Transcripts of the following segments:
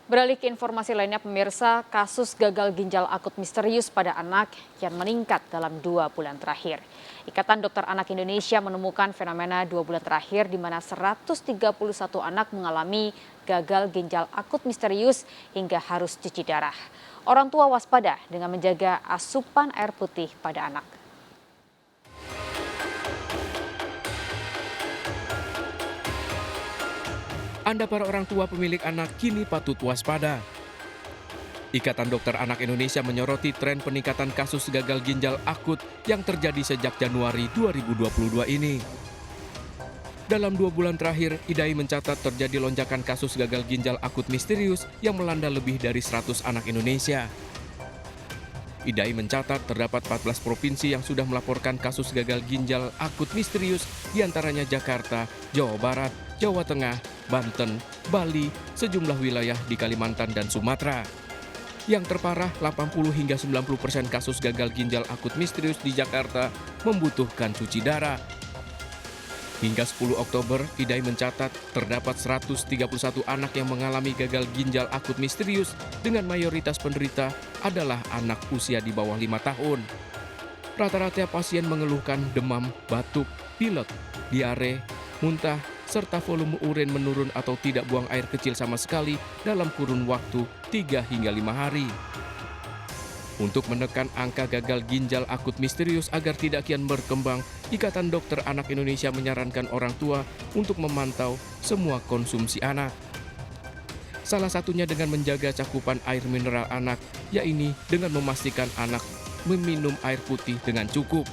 Beralih ke informasi lainnya, pemirsa, kasus gagal ginjal akut misterius pada anak yang meningkat dalam 2 bulan terakhir. Ikatan Dokter Anak Indonesia menemukan fenomena 2 bulan terakhir di mana 131 anak mengalami gagal ginjal akut misterius hingga harus cuci darah. Orang tua waspada dengan menjaga asupan air putih pada anak. Anda para orang tua pemilik anak kini patut waspada. Ikatan Dokter Anak Indonesia menyoroti tren peningkatan kasus gagal ginjal akut yang terjadi sejak Januari 2022 ini. Dalam 2 bulan terakhir, IDAI mencatat terjadi lonjakan kasus gagal ginjal akut misterius yang melanda lebih dari 100 anak Indonesia. IDAI mencatat terdapat 14 provinsi yang sudah melaporkan kasus gagal ginjal akut misterius, diantaranya Jakarta, Jawa Barat, Jawa Tengah, Banten, Bali, sejumlah wilayah di Kalimantan dan Sumatera. Yang terparah, 80 hingga 90% kasus gagal ginjal akut misterius di Jakarta membutuhkan cuci darah. Hingga 10 Oktober, IDAI mencatat terdapat 131 anak yang mengalami gagal ginjal akut misterius dengan mayoritas penderita adalah anak usia di bawah 5 tahun. Rata-rata pasien mengeluhkan demam, batuk, pilek, diare, muntah, serta volume urin menurun atau tidak buang air kecil sama sekali dalam kurun waktu 3 hingga 5 hari. Untuk menekan angka gagal ginjal akut misterius agar tidak kian berkembang, Ikatan Dokter Anak Indonesia menyarankan orang tua untuk memantau semua konsumsi anak. Salah satunya dengan menjaga cakupan air mineral anak, yaitu dengan memastikan anak meminum air putih dengan cukup.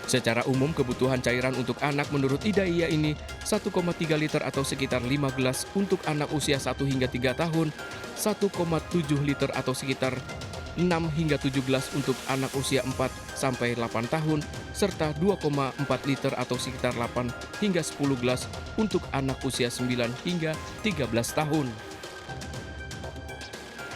Secara umum, kebutuhan cairan untuk anak menurut IDAI ini 1,3 liter atau sekitar 5 gelas untuk anak usia 1 hingga 3 tahun, 1,7 liter atau sekitar 6 hingga 7 gelas untuk anak usia 4 sampai 8 tahun, serta 2,4 liter atau sekitar 8 hingga 10 gelas untuk anak usia 9 hingga 13 tahun.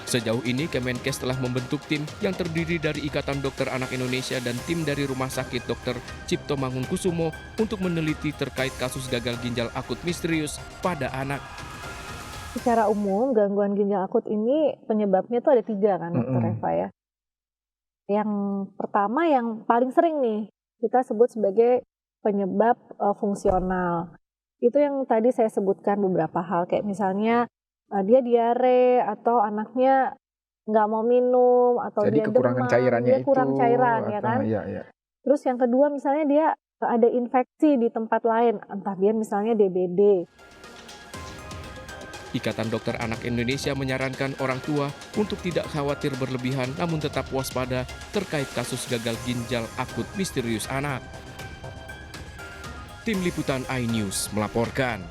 Sejauh ini, Kemenkes telah membentuk tim yang terdiri dari Ikatan Dokter Anak Indonesia dan tim dari Rumah Sakit Dr. Cipto Mangunkusumo untuk meneliti terkait kasus gagal ginjal akut misterius pada anak. Secara umum, gangguan ginjal akut ini penyebabnya tuh ada 3 kan, Dokter Eva ya. Yang pertama yang paling sering nih, kita sebut sebagai penyebab fungsional. Itu yang tadi saya sebutkan beberapa hal, kayak misalnya dia diare atau anaknya nggak mau minum atau Jadi dia kekurangan demam, cairannya dia kurang itu, cairan ya atau kan. iya. Terus yang kedua misalnya dia ada infeksi di tempat lain, entah dia misalnya DBD. Ikatan Dokter Anak Indonesia menyarankan orang tua untuk tidak khawatir berlebihan namun tetap waspada terkait kasus gagal ginjal akut misterius anak. Tim Liputan iNews melaporkan.